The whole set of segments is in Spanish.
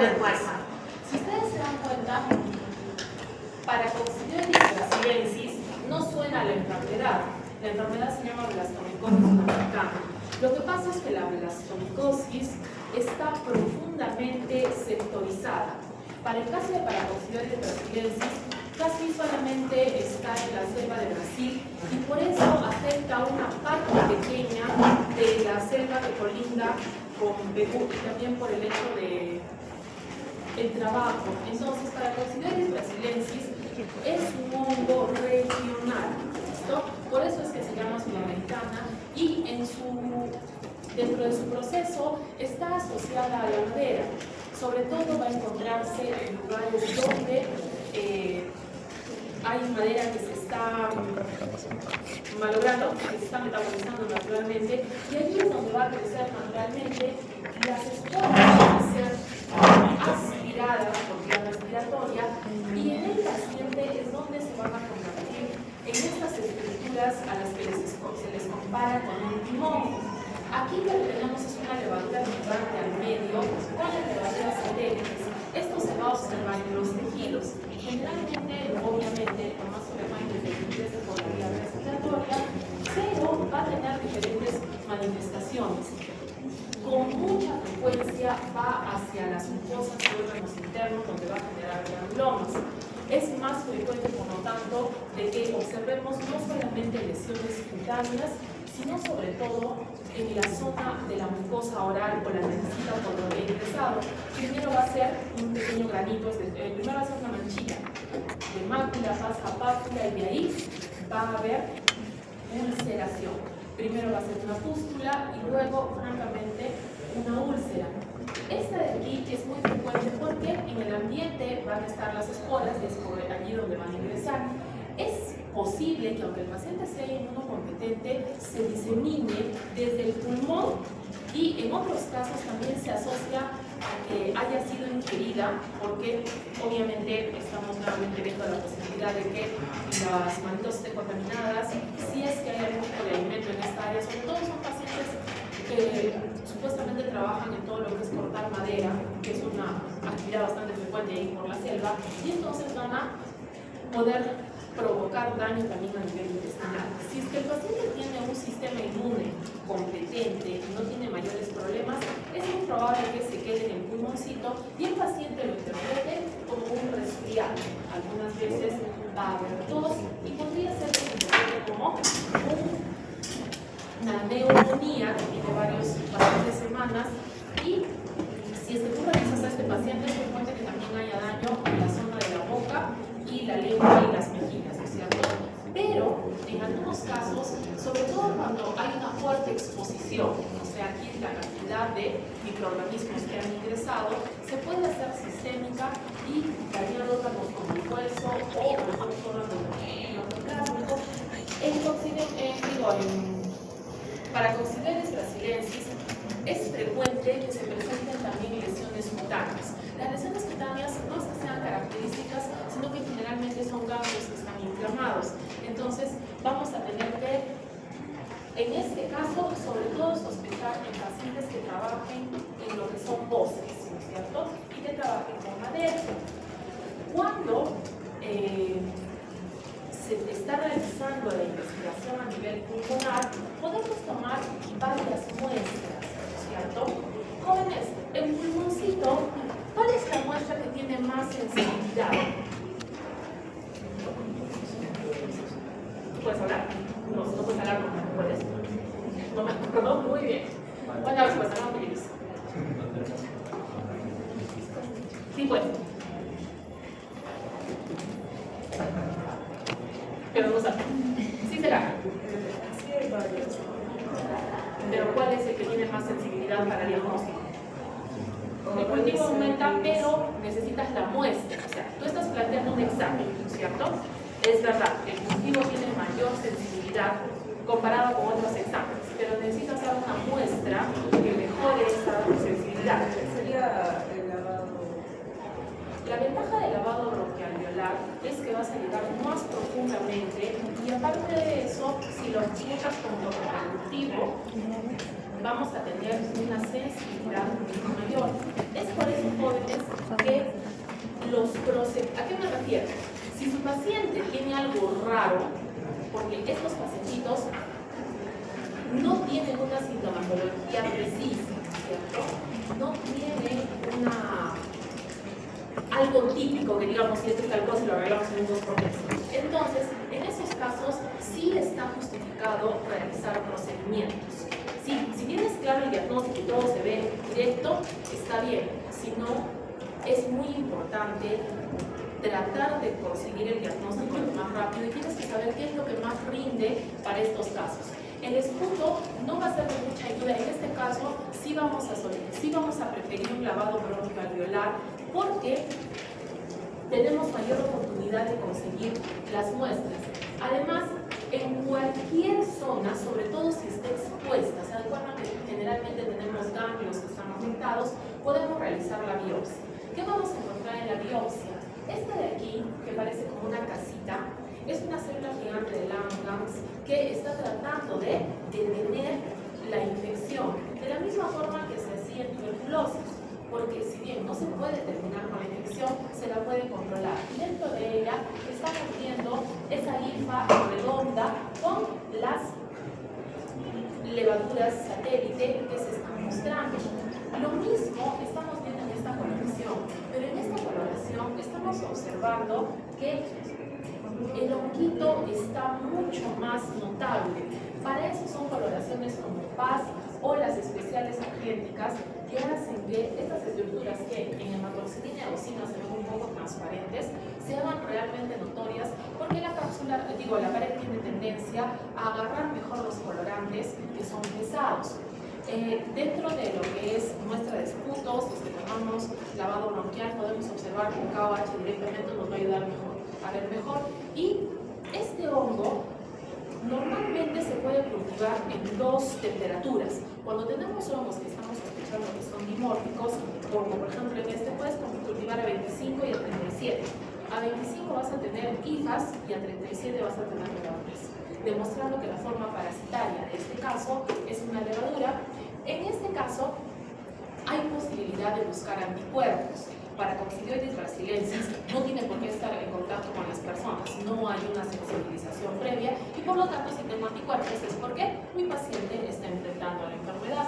adecuarse. Si ustedes se dan cuenta, para Coccidioides brasiliensis no suena la enfermedad. La enfermedad se llama blastomicosis sudamericana. Lo que pasa es que la blastomicosis está profundamente sectorizada. Para el caso de Paracoccidioides brasiliensis, casi solamente está en la selva de Brasil y por eso afecta a una parte pequeña de la selva que colinda con Perú y también por el hecho de el trabajo. Entonces, Paracoccidioides brasiliensis es un hongo regional, ¿listo? Por eso es que se llama sudamericana y dentro de su proceso está asociada a la madera. Sobre todo va a encontrarse en lugares donde hay madera que se está malogrando, que se está metabolizando naturalmente, y allí es donde va a crecer naturalmente. Las esporas van a ser aspiradas por vía respiratoria y en el paciente es donde se van a convertir en estas estructuras a las que se les compara con un timón. Aquí lo que tenemos es una levadura vibrante al medio con la levadura satélites. Esto se va a observar en los tejidos. Generalmente, obviamente, lo más frecuente es que ingrese por la vía respiratoria, pero va a tener diferentes manifestaciones. Con mucha frecuencia va hacia las mucosas y órganos internos donde va a generar granulomas. Es más frecuente, por lo tanto, de que observemos no solamente lesiones cutáneas, sino sobre todo en la zona de la mucosa oral o la naricita por donde he ingresado. Primero va a ser un pequeño granito, primero va a ser una manchita de mácula, pasa a pápula y de ahí va a haber ulceración. Primero va a ser una pústula y luego, francamente, una úlcera. Esta de aquí es muy frecuente porque en el ambiente van a estar las esporas, y es por allí donde van a ingresar. Es posible que aunque el paciente sea inmunocompetente, se disemine desde el pulmón y en otros casos también se asocia a que haya sido ingerida, porque obviamente estamos nuevamente viendo la posibilidad de que las manitos estén contaminadas, si es que hay algún tipo de alimento en esta área. Sobre todo son pacientes que supuestamente trabajan en todo lo que es cortar madera, que es una actividad bastante frecuente ahí por la selva, y entonces van a poder provocar daño también a nivel intestinal. Si es que el paciente tiene un sistema inmune competente y no tiene mayores problemas, es muy probable que se quede en el pulmoncito y el paciente lo interprete como un resfriado. Algunas veces va a haber tos y podría ser que se interprete como una neumonía que tiene varias semanas, y si es que tú revisas a este paciente, es frecuente que también haya daño en la zona de la boca y la lengua y las mejillas, ¿no es cierto? Pero en algunos casos, sobre todo cuando hay una fuerte exposición, o sea, aquí la cantidad de microorganismos que han ingresado, se puede hacer sistémica y dañar órganos como el hueso o algunos órganos endoplasmáticos. Para Coccidioides brasiliensis es frecuente que se presenten también lesiones cutáneas. Las lesiones cutáneas no es que sean características, sino que generalmente son ganglios que están inflamados. Entonces, vamos a tener que, en este caso, sobre todo sospechar en pacientes que trabajen en lo que son bosques, ¿no es cierto? Y que trabajen con madera. Cuando se está realizando la investigación a nivel pulmonar, podemos tomar varias muestras, ¿no es cierto? Jóvenes, el pulmoncito, ¿cuál es la muestra que tiene más sensibilidad? ¿Puedes hablar? No puedes hablar, no puedes. No me acuerdo, muy bien. Buena respuesta, no me dices. Sí, pues. Pero no sabe. Sí será. Pero ¿cuál es el que tiene más sensibilidad para el diagnóstico? El cultivo aumenta, pero necesitas la muestra. O sea, tú estás planteando un examen, ¿cierto? Es verdad, el cultivo tiene mayor sensibilidad comparado con otros exámenes, pero necesitas dar una muestra que mejore esa sensibilidad. Sería el lavado. La ventaja del lavado bronquialveolar es que vas a llegar más profundamente y aparte de eso, si lo aplicas como productivo, vamos a tener una sensibilidad mucho mayor. Es por eso, jóvenes, que ¿a qué me refiero? Si su paciente tiene algo raro, porque estos pacientitos no tienen una sintomatología precisa, ¿cierto? No tienen algo típico que digamos, si esto es tal cosa y lo arreglamos en 2 por 3. Entonces, en esos casos sí está justificado realizar procedimientos. Sí, si tienes claro el diagnóstico y todo se ve directo, está bien. Si no, es muy importante tratar de conseguir el diagnóstico lo más rápido y tienes que saber qué es lo que más rinde para estos casos. El esputo no va a ser de mucha ayuda. En este caso, sí vamos a preferir un lavado bronquio alveolar porque tenemos mayor oportunidad de conseguir las muestras. Además, en cualquier zona, sobre todo si está expuesta, ¿se acuerdan que generalmente tenemos ganglios que están afectados? Podemos realizar la biopsia. ¿Qué vamos a encontrar en la biopsia? Esta de aquí, que parece como una casita, es una célula gigante de Langerhans que está tratando de detener la infección, de la misma forma que se hacía en tuberculosis, porque si bien no se puede terminar con la infección, se la puede controlar. Y dentro de ella estamos viendo esa linfa redonda con las levaduras satélite que se están mostrando. Lo mismo estamos viendo en esta coloración, pero en esta coloración estamos observando que el honguito está mucho más notable. Para eso son coloraciones como PAS o las especiales argénticas que hacen que estas estructuras que en hematoxilina y eosina se ven un poco transparentes se hagan realmente notorias porque la pared tiene tendencia a agarrar mejor los colorantes que son pesados. Dentro de lo que es muestra de esputos, si tomamos lavado bronquial, podemos observar que un KOH directamente nos va a ayudar a ver mejor. Y este hongo normalmente se puede cultivar en 2 temperaturas. Cuando tenemos hongos que estamos sospechando que son dimórficos, como por ejemplo en este, puedes cultivar a 25 y a 37. A 25 vas a tener hifas y a 37 vas a tener levaduras, demostrando que la forma parasitaria de este caso es una levadura. En este caso, hay posibilidad de buscar anticuerpos. Para Coccidioides brasiliensis no tiene por qué estar en contacto con las personas, no hay una sensibilización previa y por lo tanto si tengo anticuerpos es porque mi paciente está enfrentando la enfermedad.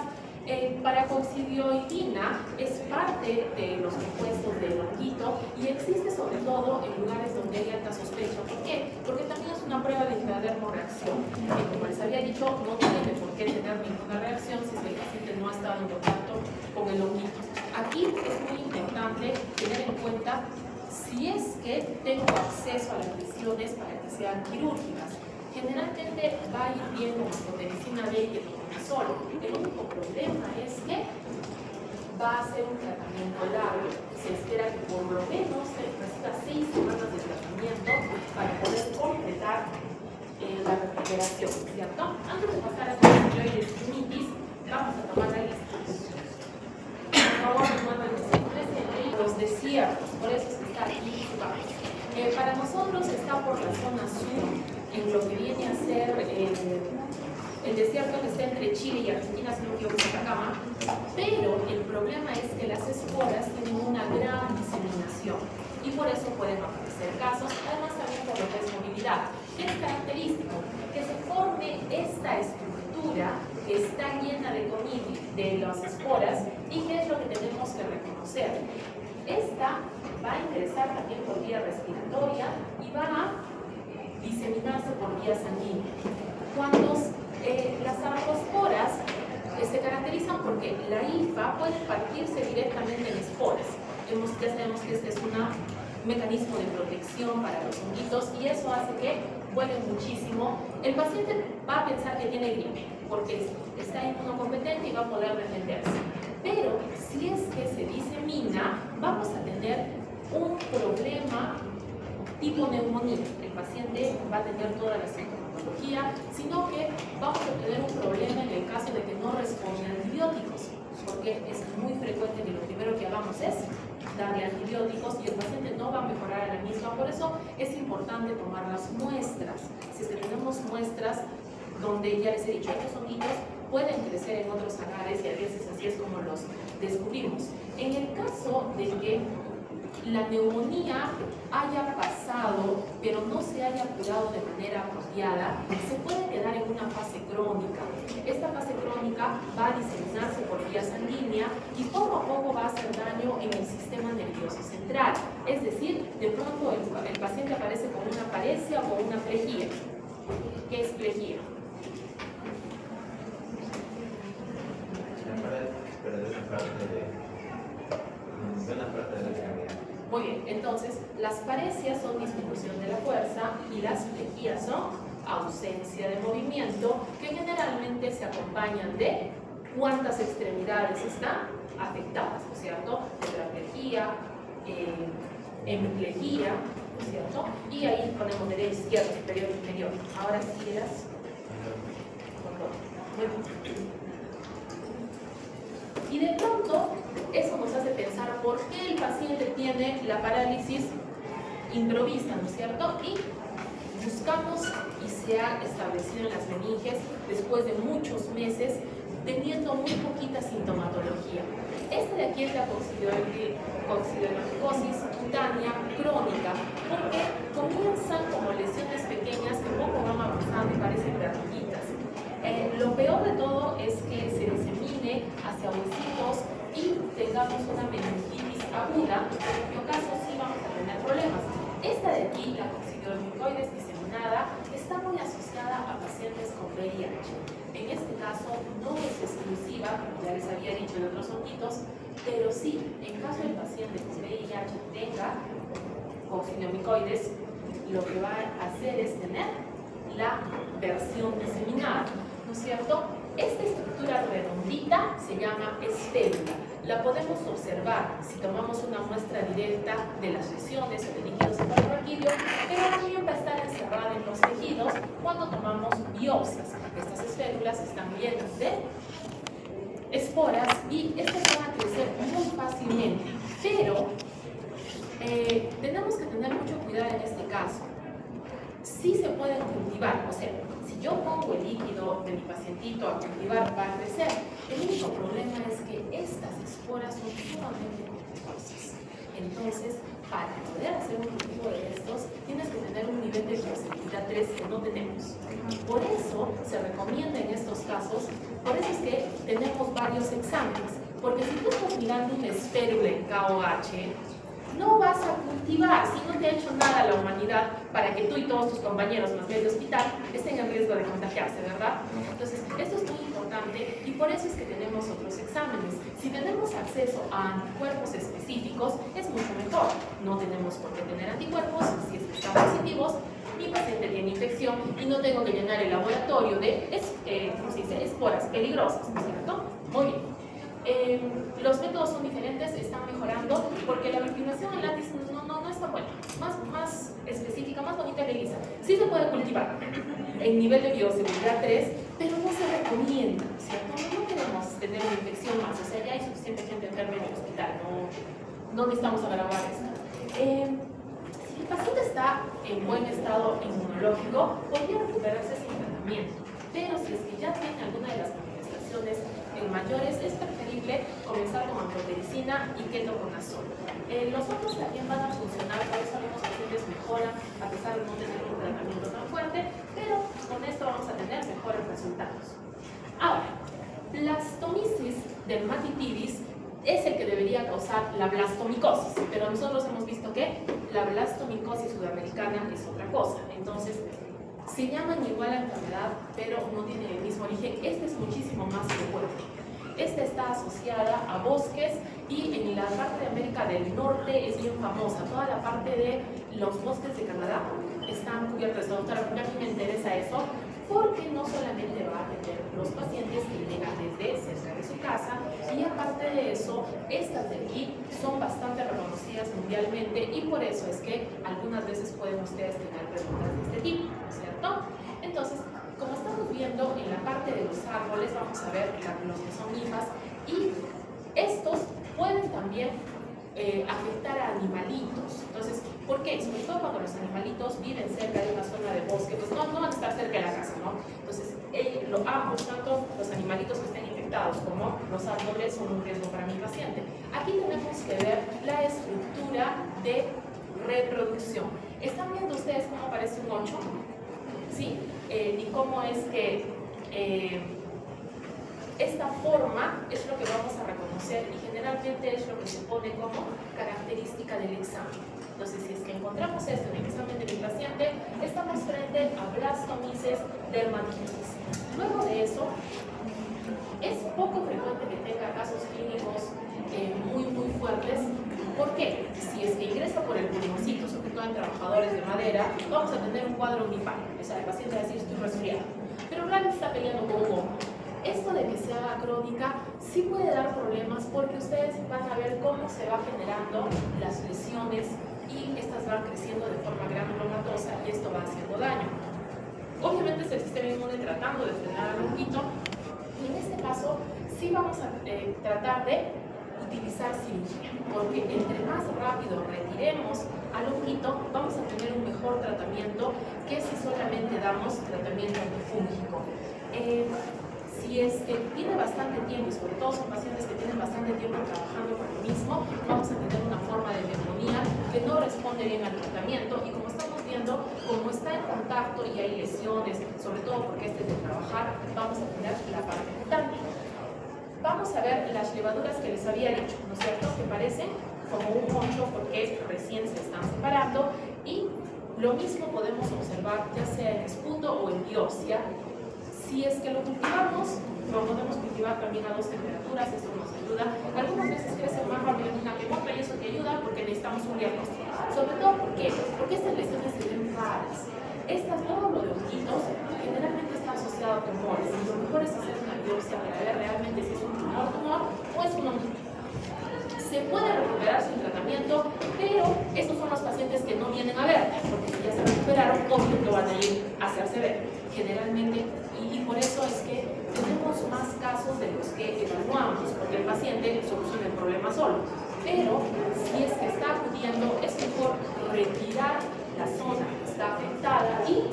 Para coccidioidina es parte de los compuestos del honguito y existe sobre todo en lugares donde hay alta sospecha. ¿Por qué? Porque también es una prueba de intradermorreacción y como les había dicho, no tiene por qué tener ninguna reacción si el paciente no ha estado en contacto con el honguito. Aquí es muy importante tener en cuenta si es que tengo acceso a las lesiones para que sean quirúrgicas. Generalmente va a ir bien con amphotericina B y ketoconazol. El único problema es que va a ser un tratamiento largo. Se espera que por lo menos se necesita 6 semanas de tratamiento para poder completar la recuperación, ¿cierto? Antes de pasar a la coccidioides vamos a tomar la lista. Por favor, recuerden que siempre los desiertos, por eso está aquí abajo. Para nosotros está por la zona sur, en lo que viene a ser el desierto que está entre Chile y Argentina, si no me equivoco, Atacama, pero el problema es que las esporas tienen una gran diseminación y por eso pueden aparecer casos, además también por lo que es movilidad. ¿Qué es característico? Que se forme esta estructura que está llena de las esporas y qué es lo que tenemos que reconocer. Esta va a ingresar también por vía respiratoria y va a diseminarse por vía sanguínea. Cuando las artrosporas se caracterizan porque la hifa puede partirse directamente en esporas. Ya sabemos que este es un mecanismo de protección para los honguitos y eso hace que vuelen muchísimo. El paciente va a pensar que tiene gripe porque está inmunocompetente y va a poder defenderse. Pero si es que se disemina, vamos a tener un problema tipo neumonía. El paciente va a tener toda la sintomatología, sino que vamos a tener un problema en el caso de que no responde a antibióticos, porque es muy frecuente que lo primero que hagamos es darle antibióticos y el paciente no va a mejorar a la misma. Por eso es importante tomar las muestras. Si es que tenemos muestras donde ya les he dicho, estos honguitos pueden crecer en otros agares y a veces así es como los descubrimos. En el caso de que la neumonía haya pasado, pero no se haya curado de manera apropiada, se puede quedar en una fase crónica. Esta fase crónica va a diseminarse por vía sanguínea y poco a poco va a hacer daño en el sistema nervioso central. Es decir, de pronto el paciente aparece con una paresia o con una plejía. ¿Qué es plejía? Muy bien, entonces las paresias son disminución de la fuerza y las plejías son ausencia de movimiento, que generalmente se acompañan de cuántas extremidades están afectadas, ¿no es cierto? Tetraplegia, hemiplegia, ¿no es cierto? Y ahí ponemos derecha, izquierda, superior, inferior. Ahora sí eras. Y de pronto, eso nos hace pensar por qué el paciente tiene la parálisis improvista, ¿no es cierto? Y buscamos, y se ha establecido en las meninges, después de muchos meses, teniendo muy poquita sintomatología. Esta de aquí es la coccidioidomicosis cutánea crónica, porque comienzan como lesiones pequeñas que poco van avanzando y parecen verruguitas. Lo peor de todo es que se disemine hacia huesitos y tengamos una meningitis aguda, en cuyo caso sí vamos a tener problemas. Esta de aquí, la coccidioidomicoides diseminada, está muy asociada a pacientes con VIH. En este caso no es exclusiva, como ya les había dicho en otros honguitos, pero sí, en caso del paciente con VIH tenga coccidioidomicoides, lo que va a hacer es tener la versión diseminada, ¿no es cierto? Esta estructura redondita se llama espérula. La podemos observar si tomamos una muestra directa de las lesiones o de líquidos cefalorraquídeo, pero también va a estar encerrada en los tejidos cuando tomamos biopsias. Estas espérulas están llenas de esporas y estas van a crecer muy fácilmente, pero tenemos que tener mucho cuidado en este caso. Sí se pueden cultivar, o sea, si yo pongo el líquido de mi pacientito a cultivar, va a crecer. El único problema es que estas esporas son sumamente costosas. Entonces, para poder hacer un cultivo de estos, tienes que tener un nivel de bioseguridad 3 que no tenemos. Por eso se recomienda en estos casos, por eso es que tenemos varios exámenes. Porque si tú estás mirando una espérula en KOH, no vas a cultivar si no te ha hecho nada la humanidad para que tú y todos tus compañeros más bien de hospital estén en riesgo de contagiarse, ¿verdad? Entonces, esto es muy importante y por eso es que tenemos otros exámenes. Si tenemos acceso a anticuerpos específicos, es mucho mejor. No tenemos por qué tener anticuerpos si es que están positivos, mi paciente tiene infección y no tengo que llenar el laboratorio de ¿cómo se dice? Esporas peligrosas, ¿no es cierto? Muy bien. Los métodos son diferentes, están mejorando porque la vinculación en látex no está buena, más específica, más bonita y lisa. Sí se puede cultivar en nivel de bioseguridad 3, pero no se recomienda, ¿cierto? No queremos tener una infección más, o sea, ya hay suficiente gente enferma en el hospital, no necesitamos agravar esto. Si el paciente está en buen estado inmunológico, podría recuperarse sin tratamiento, pero si es que ya tiene alguna de las manifestaciones en mayores, es preferible comenzar con amphotericina y ketoconazol. Los otros también van a funcionar, por eso algunos pacientes mejoran a pesar de no tener un tratamiento tan fuerte, pero con esto vamos a tener mejores resultados. Ahora, blastomisis dermatitidis es el que debería causar la blastomicosis, pero nosotros hemos visto que la blastomicosis sudamericana es otra cosa. Entonces, se llaman igual a la enfermedad, pero no tienen el mismo origen. Esta es muchísimo más frecuente. Esta está asociada a bosques y en la parte de América del Norte es bien famosa. Toda la parte de los bosques de Canadá están cubiertos. Doctora, a mí me interesa eso porque no solamente va a atender los pacientes que llegan desde cerca de su casa y aparte de eso, estas de aquí son bastante reconocidas mundialmente y por eso es que algunas veces pueden ustedes tener preguntas de este tipo, ¿no es cierto? Entonces, como estamos viendo en la parte de los árboles, vamos a ver los que son ninfas y estos pueden también afectar a animalitos. Entonces, ¿Por qué? Sobre todo cuando los animalitos viven cerca de una zona de bosque, pues no van a estar cerca de la casa, ¿no? Entonces, ambos, tanto los animalitos que estén infectados como los árboles, son un riesgo para mi paciente. Aquí tenemos que ver la estructura de reproducción. ¿Están viendo ustedes cómo aparece un 8? ¿Sí? Y cómo es que esta forma es lo que vamos a reconocer y generalmente es lo que se pone como característica del examen. Entonces, si es que encontramos esto en el examen de mi paciente, estamos frente a blastomices dermatitis. Luego de eso, es poco frecuente que tenga casos clínicos muy fuertes. ¿Por qué? Si es que ingresa por el pulmoncito, sobre todo en trabajadores de madera, vamos a tener un cuadro unipar. O sea, el paciente va a decir, estoy resfriado. Pero realmente está peleando con un hongo. Esto de que sea crónica sí puede dar problemas porque ustedes van a ver cómo se va generando las lesiones y estas van creciendo de forma granulomatosa y esto va haciendo daño. Obviamente es el sistema inmune tratando de frenar al honguito y en este caso sí vamos a tratar de utilizar cirugía, porque entre más rápido retiremos al honguito, vamos a tener un mejor tratamiento que si solamente damos tratamiento antifúngico. Si es que tiene bastante tiempo, y sobre todo son pacientes que tienen bastante tiempo trabajando con lo mismo, vamos a tener una forma de neumonía que no responde bien al tratamiento y como estamos viendo, como está en contacto y hay lesiones, sobre todo porque este es de trabajar, vamos a tener la parte cutánea. Vamos a ver las levaduras que les había dicho, ¿no es cierto? Que parecen como un moncho porque recién se están separando y lo mismo podemos observar ya sea en esputo o en biopsia. Si es que lo cultivamos, lo podemos cultivar también a 2 temperaturas, esto nos ayuda. Algunas veces crecen más rápido en una que otra y eso te ayuda porque necesitamos un diagnóstico. Sobre todo, ¿por qué? Porque estas lesiones se ven raras. Estas nódulos de honguitos generalmente están asociados a tumores. Y lo mejor es hacer una biopsia para ver realmente si es un tumor o es un honguito. Se puede recuperar sin tratamiento, pero estos son los pacientes que no vienen a ver, porque si ya se recuperaron, obvio que van a ir a hacerse ver. Generalmente, y por eso es que tenemos más casos de los que evaluamos, porque el paciente soluciona el problema solo. Pero si es que está acudiendo, es mejor retirar la zona que está afectada y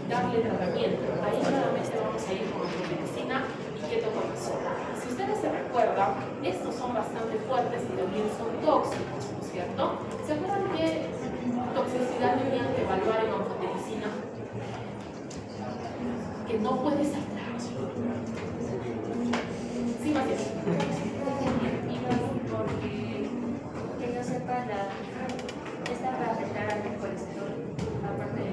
darle tratamiento. Ahí nuevamente vamos a ir con medicina y ketoconazol. Si ustedes se recuerdan, estos son bastante fuertes y también son tóxicos, ¿no es cierto? ¿Se acuerdan qué toxicidad tenían que evaluar en anfotericina? Que no puede saltar. Sí, Matías. Porque que yo sepa, esta para afectar al colesterol, aparte de...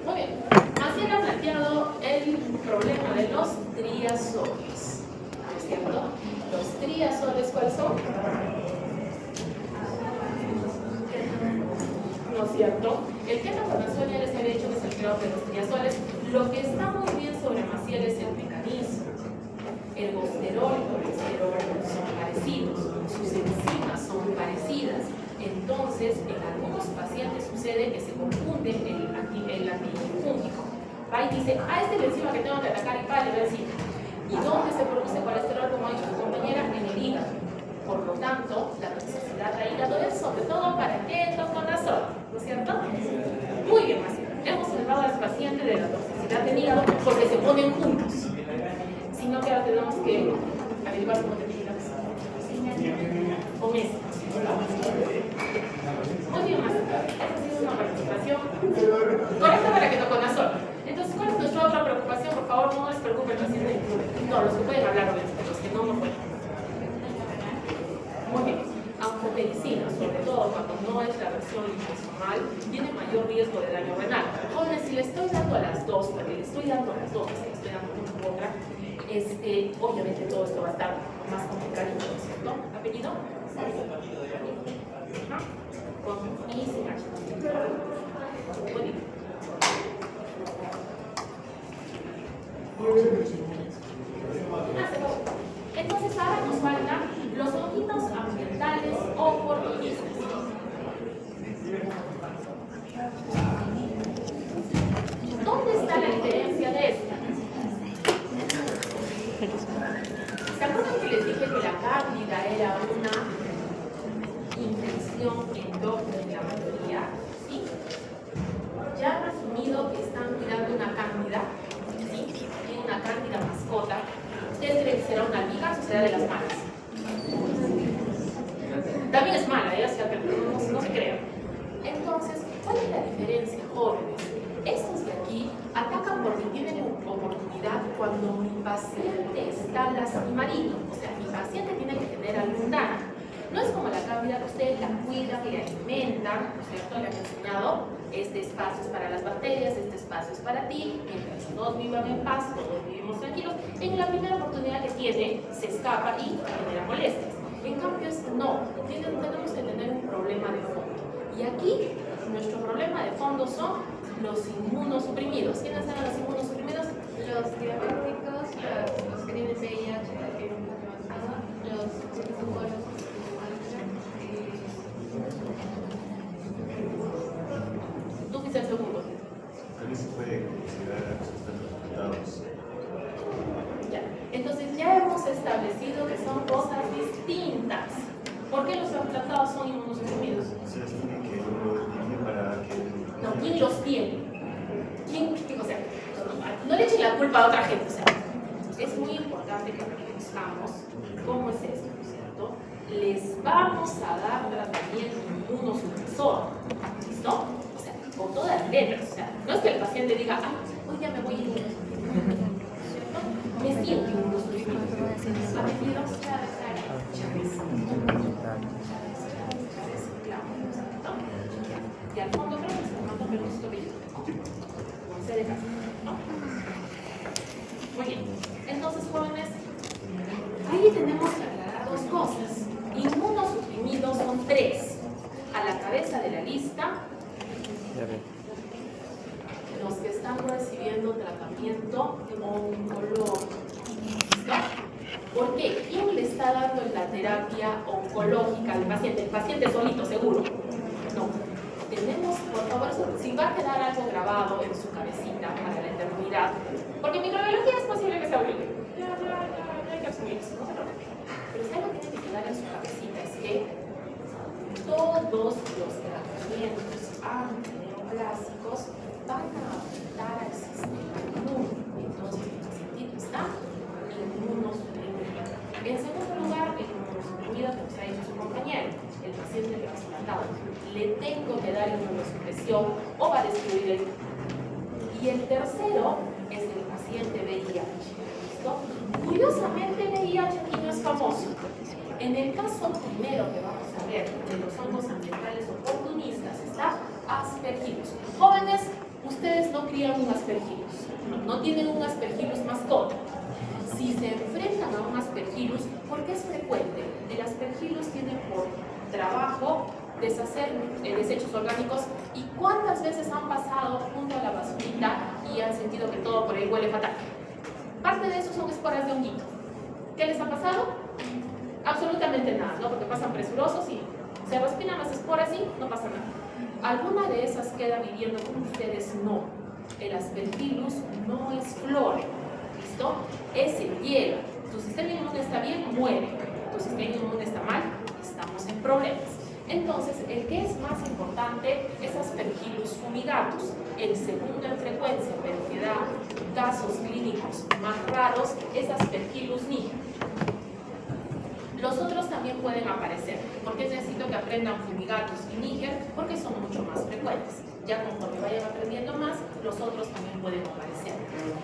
Muy bien. Maciel ha planteado el problema de los triazoles, ¿no es cierto? Los triazoles, ¿cuáles son? ¿No es cierto? El ketoconazol ya les había dicho que es el peor de los triazoles. Lo que está muy bien sobre Maciel es el mecanismo. El ergosterol y el colesterol son parecidos, sus enzimas son parecidas. Entonces, en algunos pacientes sucede que se confunde el antifúngico. Va y dice, esta es la enzima que tengo que atacar y para, le va a decir, ¿y dónde se produce colesterol, como ha dicho su compañera? En el hígado. Por lo tanto, la toxicidad al hígado es sobre todo para ketoconazol, ¿no es cierto? Muy bien, Maciel. Hemos salvado al paciente de la toxicidad del hígado porque se ponen juntos. Sino que ahora tenemos que averiguar cómo te tiras. Con esto. Muy bien, Maciel. Esta ha sido una participación correcta para ketoconazol. Entonces, ¿cuál es nuestra otra preocupación? Por favor, no les preocupe el paciente. No, los que pueden hablar, obviamente, los que no pueden. Muy bien. Anfotericina, sobre todo cuando no es la versión liposomal, tiene mayor riesgo de daño renal. Jóvenes, si le estoy dando a las dos, porque le estoy dando a las dos, si le estoy dando una u otra, obviamente todo esto va a estar más complicado, ¿no es cierto? ¿Apellido? Ajá. Con I sin H. Muy bien. Entonces ahora nos faltan los honguitos ambientales o oportunistas. ¿Dónde está la diferencia de esta? ¿Se acuerdan que les dije que la cándida era una infección endógena sea de las malas. También es mala, o sea, que no se crean. Entonces, ¿cuál es la diferencia, jóvenes? Estos de aquí atacan porque tienen oportunidad cuando mi paciente está lastimadito. O sea, mi paciente tiene que tener algún daño. No es como la cándida que ustedes la cuidan y la alimentan, ¿no es cierto? Le han enseñado, este espacio es para las bacterias, este espacio es para ti, mientras todos vivan en paz, todos vivimos tranquilos. En la primera oportunidad que tiene, se escapa y genera molestias. En cambio, no, tenemos que tener un problema de fondo. Y aquí, nuestro problema de fondo son los inmunosuprimidos. ¿Quiénes son los inmunosuprimidos? Los diabéticos, los que tienen VIH, que tienen un poco avanzado, los oncológicos. Tú fuiste el segundo. También se puede considerar a los que están tratados. Ya. Entonces ya hemos establecido que son cosas distintas. ¿Por qué los trasplantados son inmunosuprimidos? O sea, tienen que uno tiene para que... No, ¿quién los tiene? ¿Quién? O sea, no le echen la culpa a otra gente. O sea, es muy importante que reconozcamos cómo es esto, ¿no es cierto? Les vamos a dar tratamiento inmunosupresor. ¿Listo? O sea, con todas las letras. O sea, no es que el paciente diga, ay, hoy ya me voy a ir inmunosuprimido. Me siento inmunosuprimido. ¿Apellido? Chávez. Y al fondo creo que se manda pero esto bello. Se deja, ¿no? Muy bien. Entonces, jóvenes, ahí tenemos que aclarar dos cosas. Inmunosuprimidos son 3. A la cabeza de la lista, los que están recibiendo tratamiento oncológico. ¿Listo? ¿Por qué? ¿Quién le está dando la terapia oncológica al paciente? El paciente solito, seguro. No. Tenemos, por favor, si va a quedar algo grabado en su cabecita para la eternidad, porque en microbiología es posible que se olvide. Ya hay que asumir eso, no se preocupe. Pero si algo tiene que quedar en su cabecita es que todos los tratamientos antineoplásicos van a afectar al sistema inmune. Entonces, el pacientito está inmunosuprimido. En segundo lugar, el inmunosuprimido que nos ha dicho su compañero, el paciente trasplantado. Le tengo que dar inmunosupresión o va a destruir el. Y el tercero es el paciente VIH. ¿Listo? Curiosamente, VIH aquí no es famoso. En el caso primero que vamos a ver de los hongos ambientales oportunistas está Aspergillus. Jóvenes, ustedes no crían un Aspergillus, no tienen un Aspergillus mascota. Si se enfrentan a un Aspergillus, porque es frecuente, el Aspergillus tiene por trabajo deshacer desechos orgánicos, y cuántas veces han pasado junto a la basurita y han sentido que todo por ahí huele fatal. Parte de eso son esporas de honguito. ¿Qué les ha pasado? Absolutamente nada, ¿no? Porque pasan presurosos y se respiran las esporas y no pasa nada. ¿Alguna de esas queda viviendo con ustedes? No. El Aspergillus no es flora, ¿listo? Es el hielo. Tu sistema inmune está bien, muere. Tu sistema inmune está mal, estamos en problemas. Entonces, el que es más importante es Aspergillus fumigatus. El segundo en frecuencia, pero que da casos clínicos más raros, es Aspergillus niger. Los otros también pueden aparecer. ¿Por qué necesito que aprendan fumigatus y niger? Porque son mucho más frecuentes. Ya conforme vayan aprendiendo más, los otros también pueden aparecer.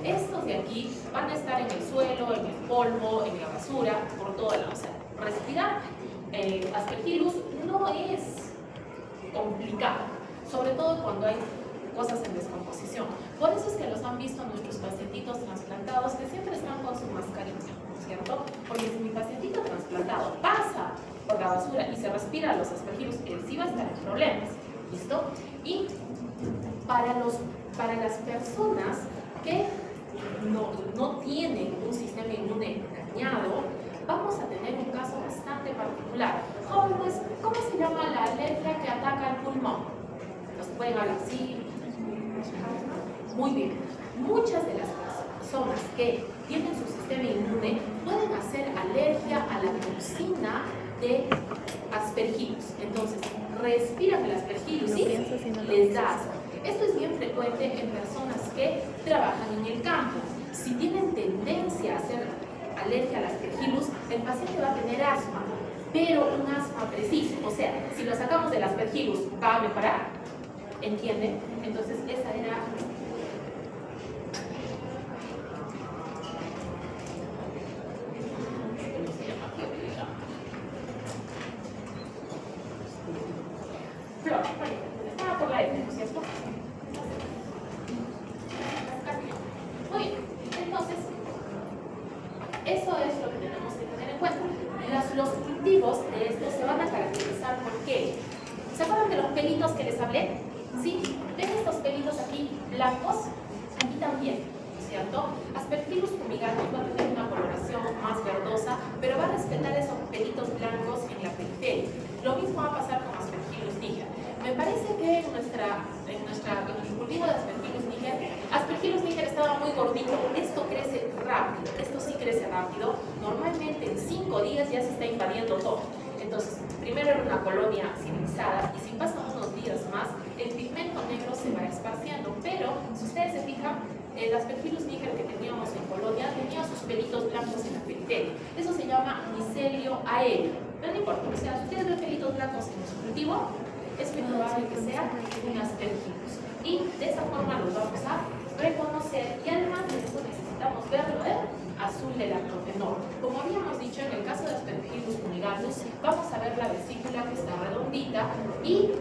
Estos de aquí van a estar en el suelo, en el polvo, en la basura, por todo lado. O sea, respirar Aspergillus no es complicado, sobre todo cuando hay cosas en descomposición. Por eso es que los han visto nuestros pacientitos trasplantados que siempre están con su mascarilla, ¿cierto? Porque si mi pacientito trasplantado pasa por la basura y se respira los Aspergillus, él sí va a estar en problemas, ¿listo? Y para las personas que no tienen un sistema inmune dañado, vamos a tener un caso bastante particular. Jóvenes, ¿cómo se llama la alergia que ataca el pulmón? ¿Nos pueden hablar? Sí. Muy bien. Muchas de las personas que tienen su sistema inmune pueden hacer alergia a la toxina de Aspergillus. Entonces, respiran el Aspergillus y les da asma. Esto es bien frecuente en personas que trabajan en el campo. Si tienen tendencia a hacer alergia al aspergillus, el paciente va a tener asma, pero un asma preciso. O sea, si lo sacamos del aspergillus, ¿va a mejorar? ¿Entienden? Entonces, esa era... Flor, estaba por la F, ¿no es cierto? Muy bien, entonces, eso es lo que tenemos que tener en cuenta. Los cultivos de estos se van a caracterizar por qué. ¿Se acuerdan de los pelitos que les hablé? ¿Sí? ¿Ven estos pelitos aquí blancos? Aquí también, ¿no es cierto? Aspergillus fumigatus va a tener una coloración más verdosa, pero va a respetar esos pelitos blancos en la periferia. Lo mismo va a pasar con Aspergillus niger. Me parece que en el cultivo de Aspergillus niger estaba muy gordito. Esto crece rápido, esto sí crece rápido. Normalmente en 5 días ya se está invadiendo todo. Entonces, primero era una colonia civilizada y si pasan unos días más, el pigmento negro se va esparciendo. Pero, si ustedes se fijan, el Aspergillus niger que teníamos en colonia tenía sus pelitos blancos en la periferia. Eso se llama micelio aéreo. Pero no importa, o sea, si ustedes ven pelitos blancos en su cultivo, es muy probable que sea un Aspergillus. Y de esa forma los vamos a reconocer. Y además de eso necesitamos verlo azul del lactofenol. Como habíamos dicho, en el caso de Aspergillus fumigatus, vamos a ver la vesícula que está redondita y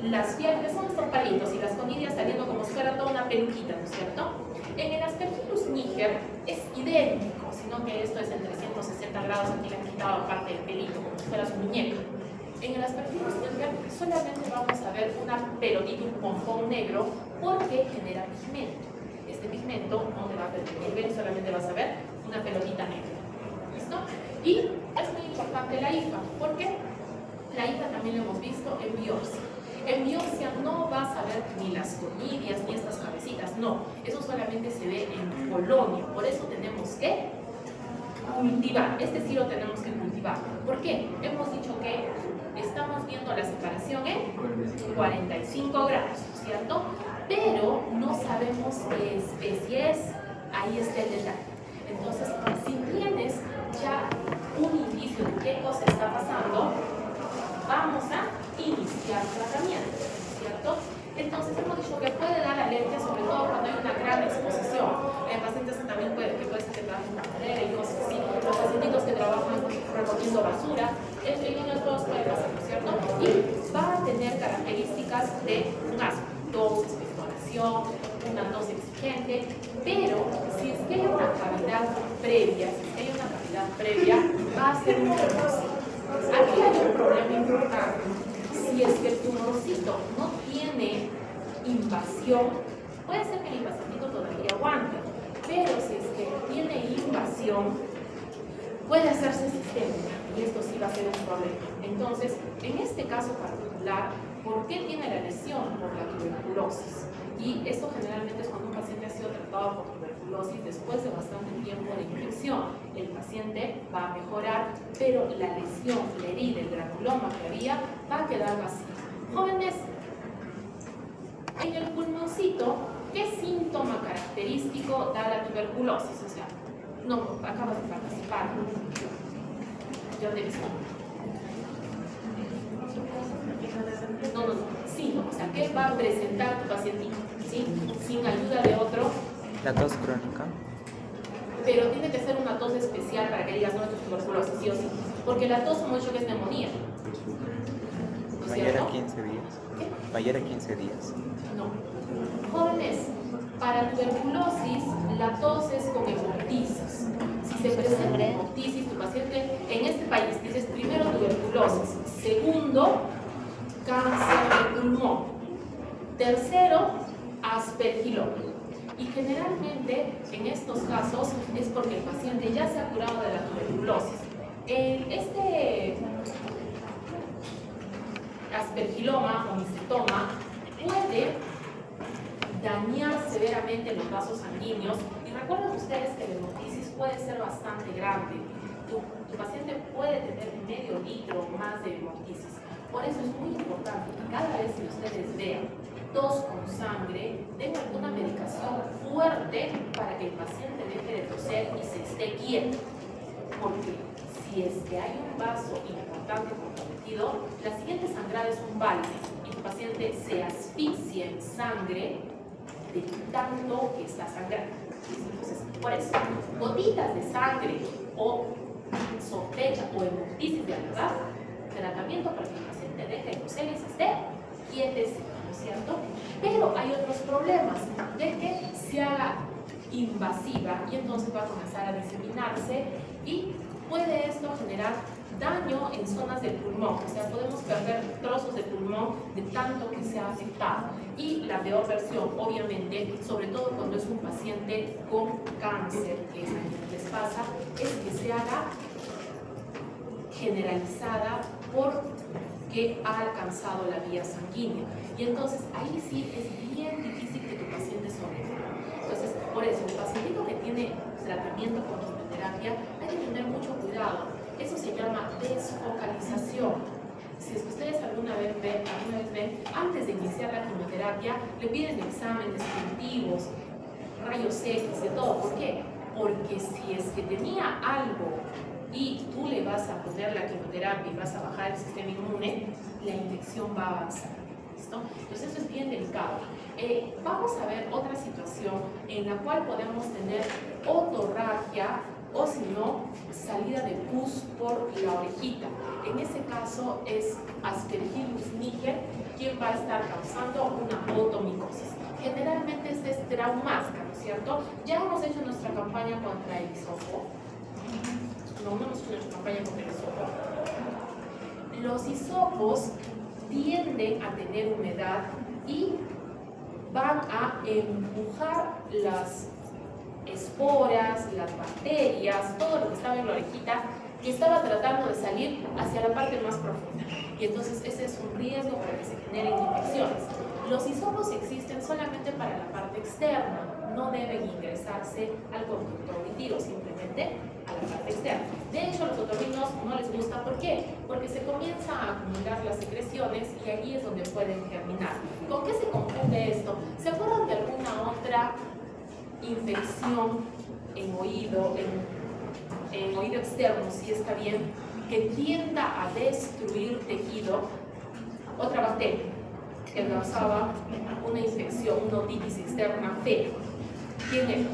las fiebres son estos palitos y las conidias saliendo como si fuera toda una peluquita, ¿no es cierto? En el Aspergillus niger es idéntico, sino que esto es en 360 grados, aquí le han quitado parte del pelito, como si fuera su muñeca. En el Aspergillus niger solamente vamos a ver una pelotita, un pompón negro, porque genera pigmento. Este pigmento no te va a permitir ver, solamente vas a ver una pelotita negra. ¿Listo? Y es muy importante la IFA, porque la IFA también lo hemos visto en biopsia. En biopsia no vas a ver ni las conidias ni estas cabecitas, no. Eso solamente se ve en colonia. Por eso tenemos que cultivar. Este sí lo tenemos que cultivar. ¿Por qué? Hemos dicho que estamos viendo la separación en 45 grados, ¿cierto? Pero no sabemos qué especie es. Ahí está el detalle. Entonces, si tienes ya un indicio de qué cosa está pasando, vamos a iniciar tratamiento, ¿cierto? Entonces hemos dicho que puede dar alergia, sobre todo cuando hay una gran exposición. En pacientes que también puede ser que trabajen con madera y cosas así. Los pacientitos que trabajan recogiendo basura, en ellos todos puede pasar, ¿no es cierto? Y va a tener características de un asma, tos, expectoración, una tos exigente, pero si es que hay una cavidad previa, va a ser un tumorcito. Aquí hay un problema importante. Si es que el tumorcito no tiene invasión, puede ser que el pacientito todavía aguante, pero si es que tiene invasión, puede hacerse sistémica y esto sí va a ser un problema. Entonces, en este caso particular, ¿por qué tiene la lesión? Por la tuberculosis. Y esto generalmente es cuando un paciente ha sido tratado por tuberculosis después de bastante tiempo de infección. El paciente va a mejorar, pero la lesión, la herida, el granuloma que había, va a quedar vacía. Jóvenes, en el pulmoncito, ¿qué síntoma característico da la tuberculosis? O sea, no, acabas de participar. Yo te he visto. No, síntoma, o sea, ¿qué va a presentar tu pacientito? ¿Sí? Sin ayuda de otro. La tos crónica. Pero tiene que ser una tos especial para que digas, no, esto es tuberculosis, sí o sí. Porque la tos hemos dicho que es neumonía. ¿No es Mayor cierto? a 15 días. ¿Qué? Mayor a 15 días. No. Jóvenes, para tuberculosis, la tos es con hemoptisis. Si se presenta hemoptisis, tu paciente en este país, dices primero tuberculosis, segundo, cáncer de pulmón, tercero, aspergiloma. Y generalmente en estos casos es porque el paciente ya se ha curado de la tuberculosis. Este aspergiloma o micetoma puede dañar severamente los vasos sanguíneos. Y recuerden ustedes que la hemoptisis puede ser bastante grande. Tu paciente puede tener medio litro más de hemoptisis. Por eso es muy importante que cada vez que ustedes vean tos con sangre, den alguna medicación fuerte para que el paciente deje de toser y se esté quieto. Porque si es que hay un vaso importante comprometido, la siguiente sangrada es un balde y tu paciente se asfixia en sangre de tanto que está sangrando. Entonces, por eso, gotitas de sangre o sospecha o hemoptisis de verdad, tratamiento para que el paciente deje de toser y se esté quietecito, ¿no es cierto? Pero hay otros problemas de que se haga invasiva y entonces va a comenzar a diseminarse y puede esto generar daño en zonas del pulmón, o sea, podemos perder trozos de pulmón de tanto que se ha afectado. Y la peor versión, obviamente, sobre todo cuando es un paciente con cáncer, que es a quien les pasa, es que se haga generalizada porque ha alcanzado la vía sanguínea. Y entonces ahí sí es bien difícil que tu paciente sobreviva. Entonces, por eso, el pacientito que tiene tratamiento con quimioterapia hay que tener mucho cuidado. Eso se llama desfocalización. Si es que ustedes alguna vez ven, antes de iniciar la quimioterapia, le piden exámenes primitivos, rayos X, de todo. ¿Por qué? Porque si es que tenía algo y tú le vas a poner la quimioterapia y vas a bajar el sistema inmune, la infección va a avanzar. ¿Listo? Entonces eso es bien delicado. Vamos a ver otra situación en la cual podemos tener otorragia o si no, salida de pus por la orejita. En ese caso es Aspergillus niger quien va a estar causando una otomicosis. Generalmente este es traumática, ¿no es cierto? Ya hemos hecho nuestra campaña contra el hisopo. No hemos hecho nuestra campaña contra el hisopo. Los hisopos tienden a tener humedad y van a empujar las esporas, las bacterias, todo lo que estaba en la orejita que estaba tratando de salir hacia la parte más profunda. Y entonces ese es un riesgo para que se generen infecciones. Los hisopos existen solamente para la parte externa, no deben ingresarse al conducto auditivo, simplemente a la parte externa. De hecho, a los otorrinos no les gusta. ¿Por qué? Porque se comienza a acumular las secreciones y allí es donde pueden germinar. ¿Con qué se confunde esto? ¿Se acuerdan de alguna otra infección en oído externo, si está bien, que tienda a destruir tejido? Otra bacteria que causaba una infección, una otitis externa fea. ¿Quién es?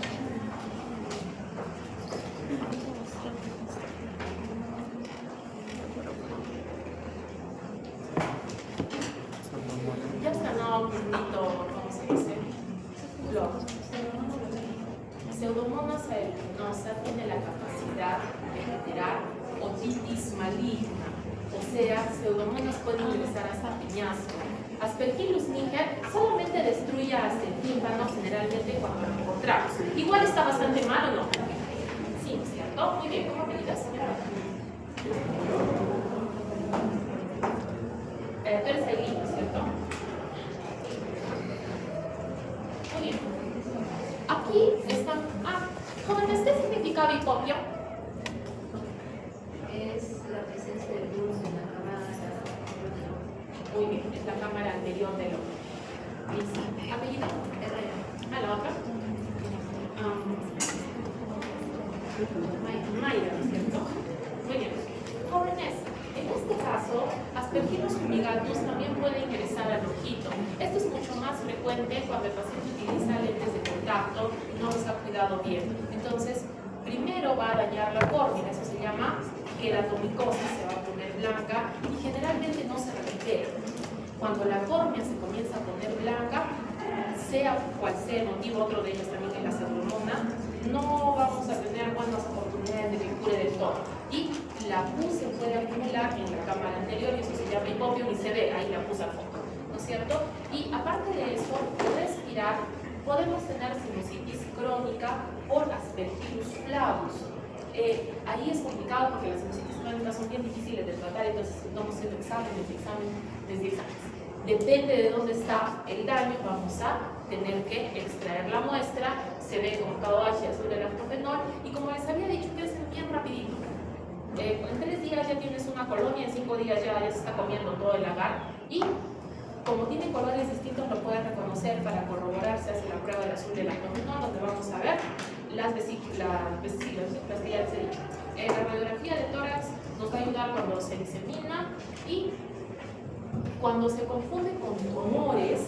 Ya está, no, un poquito, ¿cómo se dice? Flor. Pseudomonas aeruginosa tiene la capacidad de generar otitis maligna, o sea, Pseudomonas pueden ingresar hasta piñasco. Aspergillus niger solamente destruye hasta el tímpano generalmente cuando lo encontramos. Igual está bastante mal, ¿o no? Sí, ¿cierto? Muy bien, ¿cómo apellidas, señora? Tú eres Aileen, ¿cierto? Muy bien. Aquí están. Jóvenes, ¿qué significa bipopio? Es la presencia de luz en la cámara. Muy bien, es la cámara anterior del ojo. Listo. ¿Apellido? Herrera. ¿A la otra? Mayra, ¿no es cierto? Muy bien. Jóvenes, en este caso, Aspergillus fumigatus también puede ingresar al ojito. Esto es mucho más frecuente cuando el paciente utiliza lentes de contacto y no los ha cuidado bien. Entonces, primero va a dañar la córnea, eso se llama queratomicosis, se va a poner blanca y generalmente no se recupera. Cuando la córnea se comienza a poner blanca, sea cual sea el motivo, otro de ellos también es la pseudomona, no vamos a tener buenas oportunidades de que cure del todo. Y la pus se puede acumular en la cámara anterior y eso se llama hipopio, ni se ve, ahí la pus al fondo, ¿no es cierto? Y aparte de eso, respirar, podemos tener sinusitis crónica por Aspergillus flavus. Ahí es complicado porque las sinusitis crónicas son bien difíciles de tratar, entonces estamos haciendo exámenes. Depende de dónde está el daño, vamos a tener que extraer la muestra, se ve como KOH azul del lactofenol y como les había dicho, crecen bien rapidito. En 3 días ya tienes una colonia, en 5 días ya se está comiendo todo el agar y como tiene colores distintos lo puedes reconocer. Para corroborar se hace la prueba del azul del abdomen, donde vamos a ver las vesículas, las que ya les he dicho. La radiografía de tórax nos va a ayudar cuando se disemina y cuando se confunde con tumores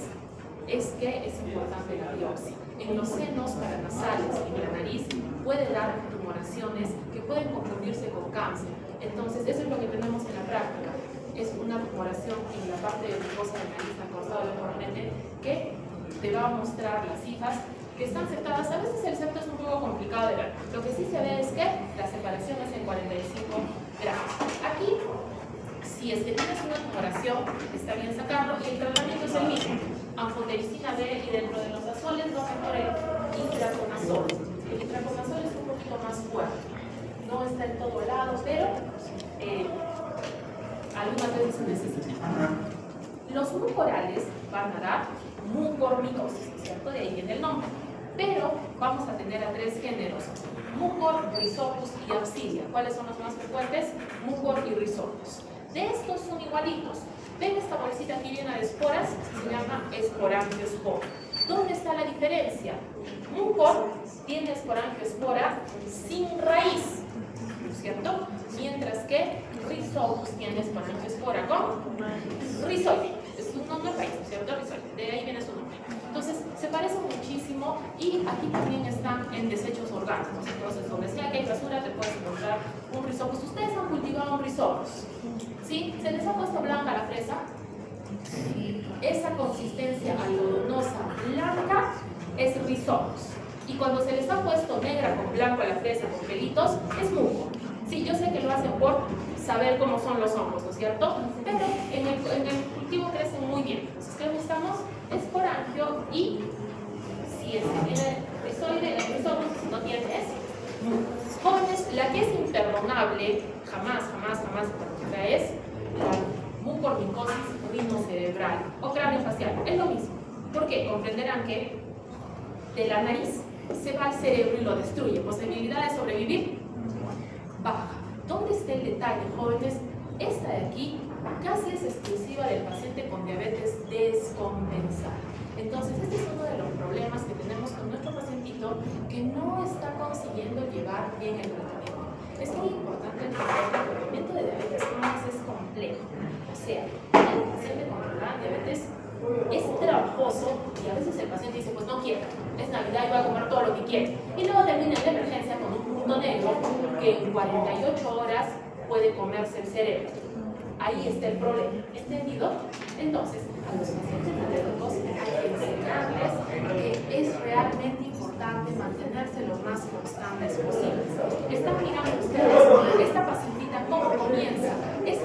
es que es importante la biopsia. En los senos paranasales y en la nariz puede dar tumoraciones que pueden confundirse con cáncer. Entonces eso es lo que tenemos en la práctica. Es una tumoración en la parte de mucosa de nariz al costado del coronete que te va a mostrar las hijas que están septadas. A veces el septo es un poco complicado de ver. Lo que sí se ve es que la separación es en 45 grados. Aquí, si es que tienes una tumoración, está bien sacarlo y el tratamiento es el mismo. Anfotericina B y dentro de los azoles vamos por el itraconazol. El itraconazol es un poquito más fuerte. No está en todo lado, pero algunas veces se necesita. Los mucorales van a dar mucormicosis, ¿cierto? De ahí viene el nombre. Pero vamos a tener a 3 géneros: mucor, rhizopus y absidia. ¿Cuáles son los más frecuentes? Mucor y rhizopus. De estos son igualitos. ¿Ven esta bolsita aquí llena de esporas? Se llama esporangiospora. ¿Dónde está la diferencia? Mucor tiene esporangiospora sin raíz, ¿cierto? Mientras que rhizopus tiene esporangiospora con rizoide. Es un nombre raíz, ¿cierto? Rizoide. De ahí viene su nombre. Entonces, se parecen muchísimo y aquí también están en desechos orgánicos. Entonces, donde sea que hay basura, te puedes encontrar un rhizopus. Ustedes han cultivado un rhizopus, ¿sí? ¿Se les ha puesto blanca la fresa? Esa consistencia algodonosa blanca es rhizopus. Y cuando se les ha puesto negra con blanco a la fresa con pelitos, es muco. Sí, yo sé que lo hacen por saber cómo son los hongos, ¿no es cierto? Pero en el cultivo crecen muy bien. Entonces, ¿qué buscamos? Esporangio y si es que tiene rizoide, el rhizopus, si no tiene, es muco. Jóvenes, la que es imperdonable, jamás es la mucormicosis rinocerebral o craneofacial. Es lo mismo. ¿Por qué? Comprenderán que de la nariz se va al cerebro y lo destruye. ¿Posibilidad de sobrevivir? Baja. ¿Dónde está el detalle, jóvenes? Esta de aquí casi es exclusiva del paciente con diabetes descompensada. Entonces, este es uno de los problemas que tenemos con nuestro pacientito que no está consiguiendo llevar bien el tratamiento. Es muy importante entender que el tratamiento de diabetes es complejo. O sea, el paciente con diabetes es trabajoso y a veces el paciente dice, pues no quiero, es Navidad y voy a comer todo lo que quiero. Y luego termina en la emergencia con un punto negro que en 48 horas puede comerse el cerebro. Ahí está el problema, ¿entendido? Entonces, a los pacientes diabéticos hay que enseñarles que es realmente importante mantenerse lo más constantes posibles. Están mirando ustedes, esta pacientita, ¿cómo comienza? Es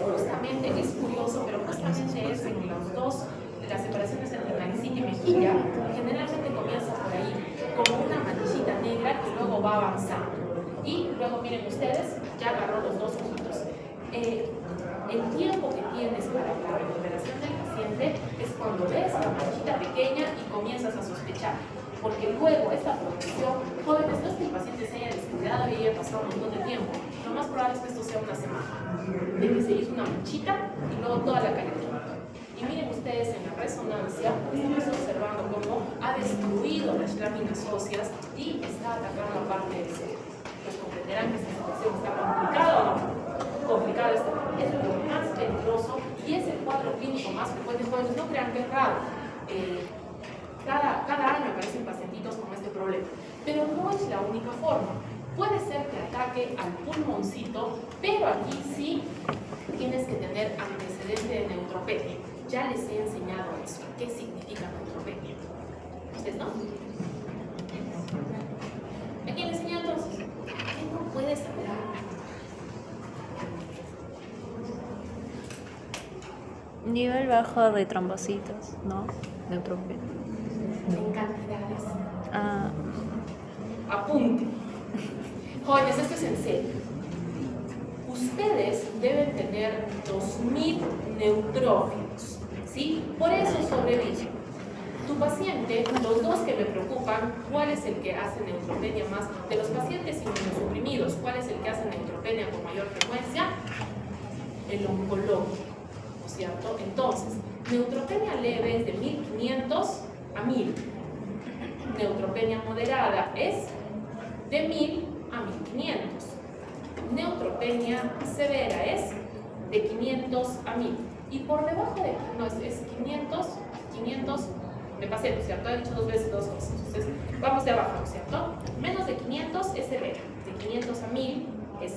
curioso, pero justamente es en los dos, las separaciones entre naricita y mejilla, generalmente comienza por ahí, como una manchita negra que luego va avanzando. Y luego miren ustedes, ya agarró los 2 ojitos. El tiempo que tienes para la recuperación del paciente es cuando ves la manchita pequeña y comienzas a sospechar. Porque luego esta progresión, jóvenes, no es que el paciente se haya descuidado y haya pasado un montón de tiempo. Lo más probable es que esto sea una semana, de que se hizo una manchita y luego toda la caretilla. Y miren ustedes en la resonancia, estamos observando cómo ha destruido las láminas óseas y está atacando la parte del cerebro. Pues comprenderán que esta situación está complicada o no. Complicado esto, es lo más peligroso y es el cuadro clínico más frecuente. Jóvenes, no crean que es raro. Cada año aparecen pacientitos con este problema, pero no es la única forma. Puede ser que ataque al pulmoncito, pero aquí sí tienes que tener antecedente de neutropenia. Ya les he enseñado eso. ¿Qué significa neutropenia? ¿Ustedes no? ¿A quién le enseñó entonces? ¿Qué no puedes hablar? Nivel bajo de trombocitos, ¿no? Neutropenia. En cantidades. Ah. Apunte. Jóvenes, esto es en serio. Ustedes deben tener 2000 neutrófilos, ¿sí? Por eso sobreviven. Tu paciente, los dos que me preocupan, ¿cuál es el que hace neutropenia más? De los pacientes inmunosuprimidos, ¿cuál es el que hace neutropenia con mayor frecuencia? El oncólogo, ¿no es cierto? Entonces, neutropenia leve es de 1500 a 1000. Neutropenia moderada es de 1000 a 1500. Neutropenia severa es de 500 a 1000. Y por debajo de, no, es 500, me pasé, ¿no es cierto? He dicho dos veces dos cosas. Entonces, vamos de abajo, ¿no es cierto? Menos de 500 es severa, de 500 a 1000 es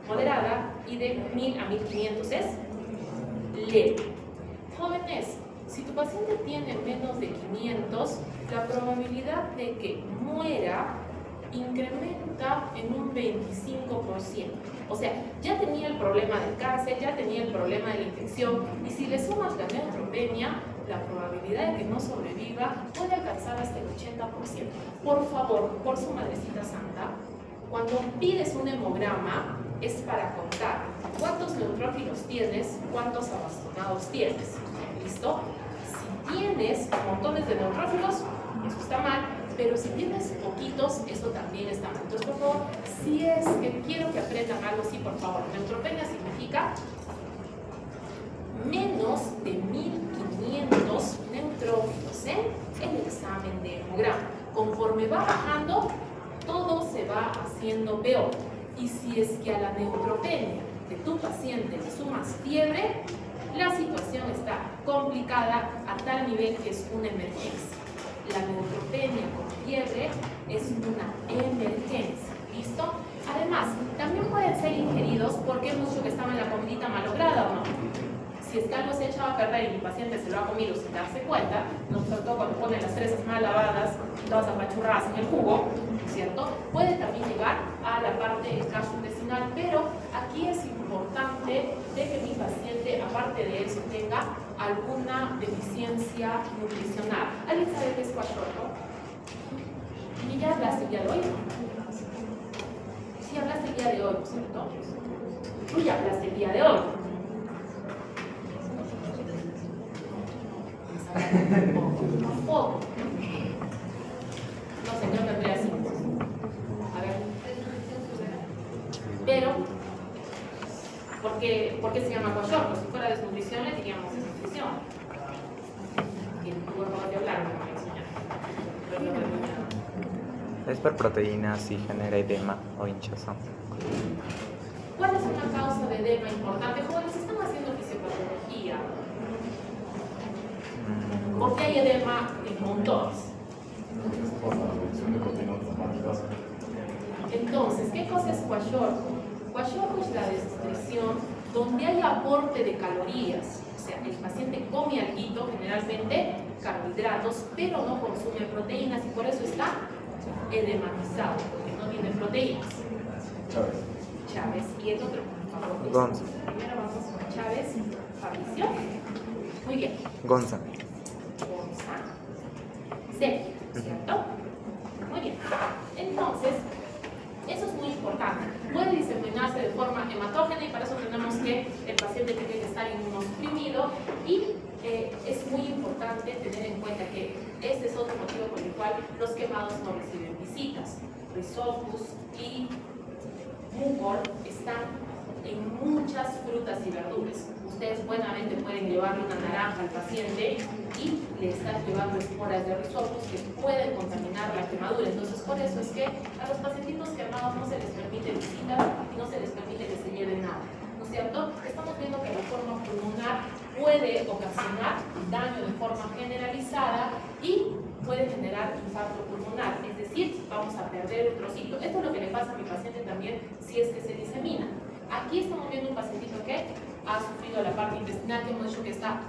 moderada y de 1000 a 1500 es leve. Jóvenes, si tu paciente tiene menos de 500, la probabilidad de que muera incrementa en un 25%. O sea, ya tenía el problema del cáncer, ya tenía el problema de la infección, y si le sumas la neutropenia, la probabilidad de que no sobreviva puede alcanzar hasta el 80%. Por favor, por su madrecita santa, cuando pides un hemograma, es para contar cuántos neutrófilos tienes, cuántos abastonados tienes. ¿Listo? Si tienes montones de neutrófilos, eso está mal, pero si tienes poquitos, eso también está mal. Entonces, por favor, si es que quiero que aprendan algo así, por favor, neutropenia significa menos de 1500 neutrófilos en el examen de hemograma. Conforme va bajando, todo se va haciendo peor. Y si es que a la neutropenia de tu paciente le sumas fiebre, la situación está complicada a tal nivel que es una emergencia. La neutropenia con fiebre es una emergencia. ¿Listo? Además, también pueden ser ingeridos porque hemos dicho que estaba en la comidita malograda, ¿o no? Si es que algo se ha echado a perder y mi paciente se lo ha comido sin darse cuenta, ¿no? Sobre todo cuando ponen las fresas mal lavadas y todas apachurradas en el jugo, ¿cierto? Puede también llegar a la parte gastrointestinal, pero aquí es importante de que mi paciente, aparte de eso, tenga alguna deficiencia nutricional. ¿Alguien sabe qué es kwashiorkor? ¿Y ya hablaste el día de hoy? Sí, hablaste el día de hoy, ¿cierto? Tú ya hablaste el día de hoy. Tampoco. No sé, creo que tendría 5. A ver. Pero, ¿por qué se llama kwashiorkor? Si fuera desnutrición, le diríamos desnutrición. Y tu cuerpo va a hablar, no me va a enseñar. Es por proteínas y genera edema o hinchazón. ¿Cuál es una causa de edema importante? Jóvenes, están haciendo fisiopatología. ¿Por qué hay edema en montones? Entonces, ¿qué cosa es kwashiorkor? Kwashiorkor es la desnutrición donde hay aporte de calorías. O sea, el paciente come alguito, generalmente carbohidratos, pero no consume proteínas y por eso está edematizado, porque no tiene proteínas. Chávez. ¿Y el otro? Gonza. Primero vamos con Chávez. Fabricio. Muy bien. Gonza. C, ¿cierto? Muy bien. Entonces, eso es muy importante. Puede diseminarse de forma hematógena y para eso tenemos que el paciente tiene que estar inmunosuprimido y es muy importante tener en cuenta que este es otro motivo por el cual los quemados no reciben visitas. Rhizopus y mucor están en muchas frutas y verduras. Ustedes buenamente pueden llevarle una naranja al paciente y le están llevando esporas de Rhizopus que pueden contaminar la quemadura. Entonces, por eso es que a los pacientitos quemados no se les permite visitar y no se les permite que se lleven nada. ¿No es cierto? Estamos viendo que la forma pulmonar puede ocasionar daño de forma generalizada y puede generar infarto pulmonar. Es decir, vamos a perder un trocito. Esto es lo que le pasa a mi paciente también si es que se disemina. Aquí estamos viendo un pacientito que ha sufrido la parte intestinal, que hemos dicho que está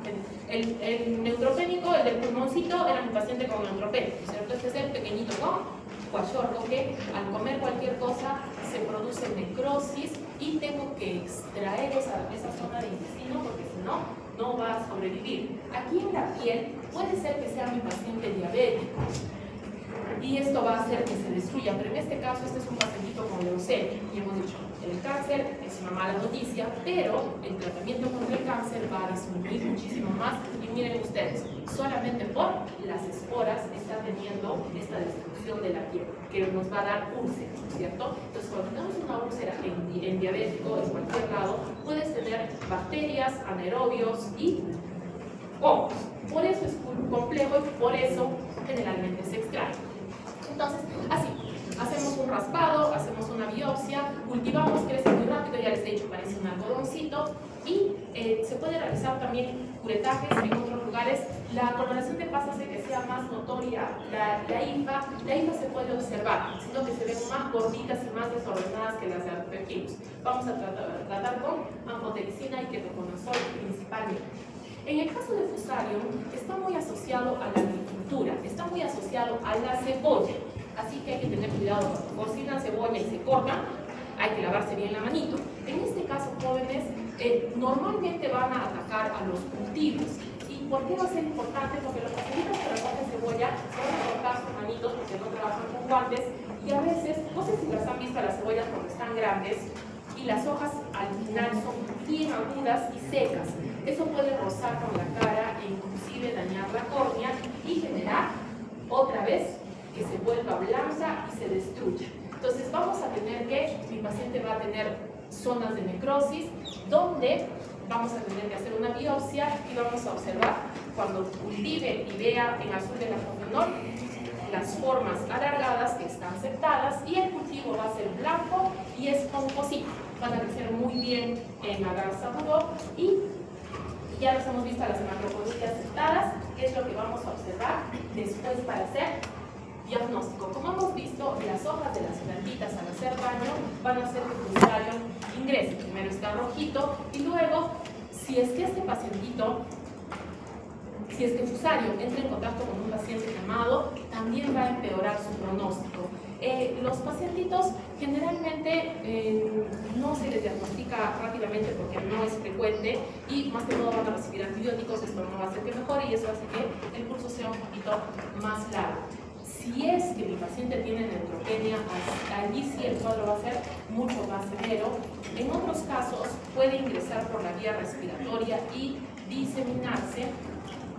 el neutropénico, el del pulmoncito, era mi paciente con neutropenia, ¿cierto? Este es el pequeñito con kwashiorkor, que al comer cualquier cosa se produce necrosis y tengo que extraer esa zona de intestino porque si no, no va a sobrevivir. Aquí en la piel puede ser que sea mi paciente diabético y esto va a hacer que se destruya, pero en este caso este es un pacientito con leucemia y hemos dicho, el cáncer es una mala noticia, pero el tratamiento contra el cáncer va a disminuir muchísimo más y miren ustedes, solamente por las esporas está teniendo esta destrucción de la piel, que nos va a dar úlcera, ¿cierto? Entonces, cuando tenemos una úlcera en diabético, en cualquier lado, puedes tener bacterias, anaerobios y hongos. Por eso es complejo y por eso generalmente se extrae. Entonces, así, hacemos un raspado, hacemos una biopsia, cultivamos, crece muy rápido, ya les he dicho, parece un algodoncito, y se puede realizar también curetajes en otros lugares. La coloración de pasa hace que sea más notoria la hifa se puede observar, sino que se ven más gorditas y más desordenadas que las de alpequilos. Vamos a tratar con anfotericina y ketoconazol principalmente. En el caso de Fusarium, está muy asociado a la agricultura, está muy asociado a la cebolla, así que hay que tener cuidado cuando cocinan cebolla y se cortan, hay que lavarse bien la manito. En este caso, jóvenes, normalmente van a atacar a los cultivos. ¿Y por qué va a ser importante? Porque los pacientes que recogen cebolla se van a cortar sus manitos porque no trabajan con guantes, y a veces, no sé si las han visto a las cebollas cuando están grandes, y las hojas al final son bien agudas y secas. Eso puede rozar con la cara e inclusive dañar la córnea y generar otra vez que se vuelva blanca y se destruya. Entonces vamos a tener que, mi paciente va a tener zonas de necrosis donde vamos a tener que hacer una biopsia y vamos a observar cuando cultive y vea en azul de la fenol las formas alargadas que están aceptadas, y el cultivo va a ser blanco y esponjosito. Van a crecer muy bien en la garza buró y ya los hemos visto a las macropodias aceptadas, que es lo que vamos a observar después para hacer diagnóstico. Como hemos visto, las hojas de las plantitas al hacer daño van a hacer que el Fusarium ingrese. Primero está rojito y luego, si es que este pacientito, si es que el Fusarium entra en contacto con un paciente quemado, también va a empeorar su pronóstico. Los pacientitos generalmente no se les diagnostica rápidamente porque no es frecuente y más que todo van a recibir antibióticos. Esto no va a hacer que mejore y eso hace que el curso sea un poquito más largo. Si es que mi paciente tiene neutropenia, allí sí el cuadro va a ser mucho más severo. En otros casos puede ingresar por la vía respiratoria y diseminarse,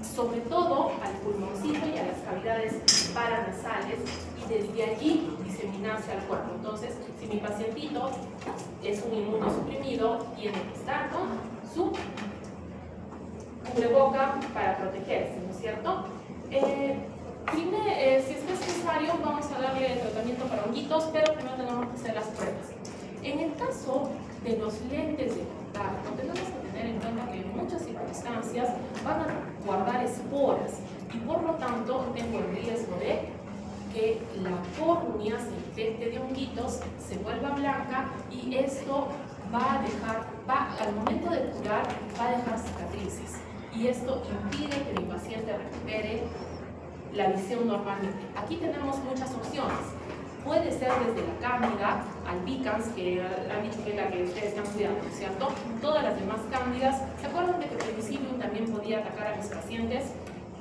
sobre todo al pulmoncito y a las cavidades paranasales, y desde allí diseminarse al cuerpo. Entonces, si mi pacientito es un inmunosuprimido, tiene que estar con su cubreboca para protegerse, ¿no es cierto? Si es necesario, vamos a darle el tratamiento para honguitos, pero primero tenemos que hacer las pruebas. En el caso de los lentes de contacto, tenemos que tener en cuenta que en muchas circunstancias van a guardar esporas y por lo tanto tengo el riesgo de que la córnea se infecte de honguitos, se vuelva blanca, y esto va a dejar, al momento de curar, va a dejar cicatrices, y esto impide que mi paciente recupere la visión normalmente. Aquí tenemos muchas opciones. Puede ser desde la cándida albicans, que han dicho que es la que ustedes están cuidando, ¿cierto? Todas las demás cándidas. ¿Se acuerdan de que Penicillium también podía atacar a mis pacientes?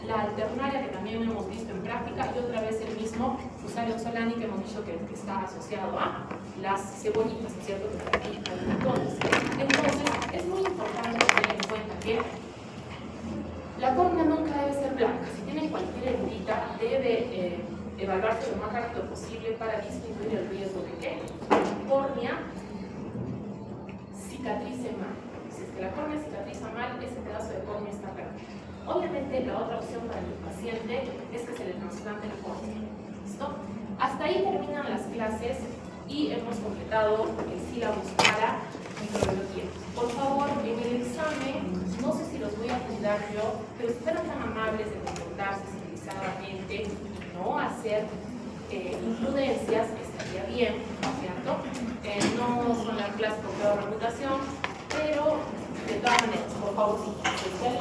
La alternaria, que también hemos visto en práctica, y otra vez el mismo Fusarium solani, que hemos dicho que está asociado a las cebollitas, ¿cierto? Que por aquí hay montones. Entonces, es muy importante tener en cuenta que la córnea nunca debe ser blanca. Si tienen cualquier heridita, debe evaluarse lo más rápido posible para disminuir el riesgo de que la córnea cicatrice mal. Si es que la córnea cicatriza mal, ese pedazo de córnea está perdido. Obviamente, la otra opción para el paciente es que se le trasplante la córnea. ¿Listo? Hasta ahí terminan las clases y hemos completado el sílabus para microbiología. Por favor, en el examen, no sé si los voy a cuidar yo, pero si fueran tan amables de comportarse civilizadamente y no hacer imprudencias, estaría bien, ¿cierto? No son las clases con peor reputación, pero de todas maneras, por favor, sí.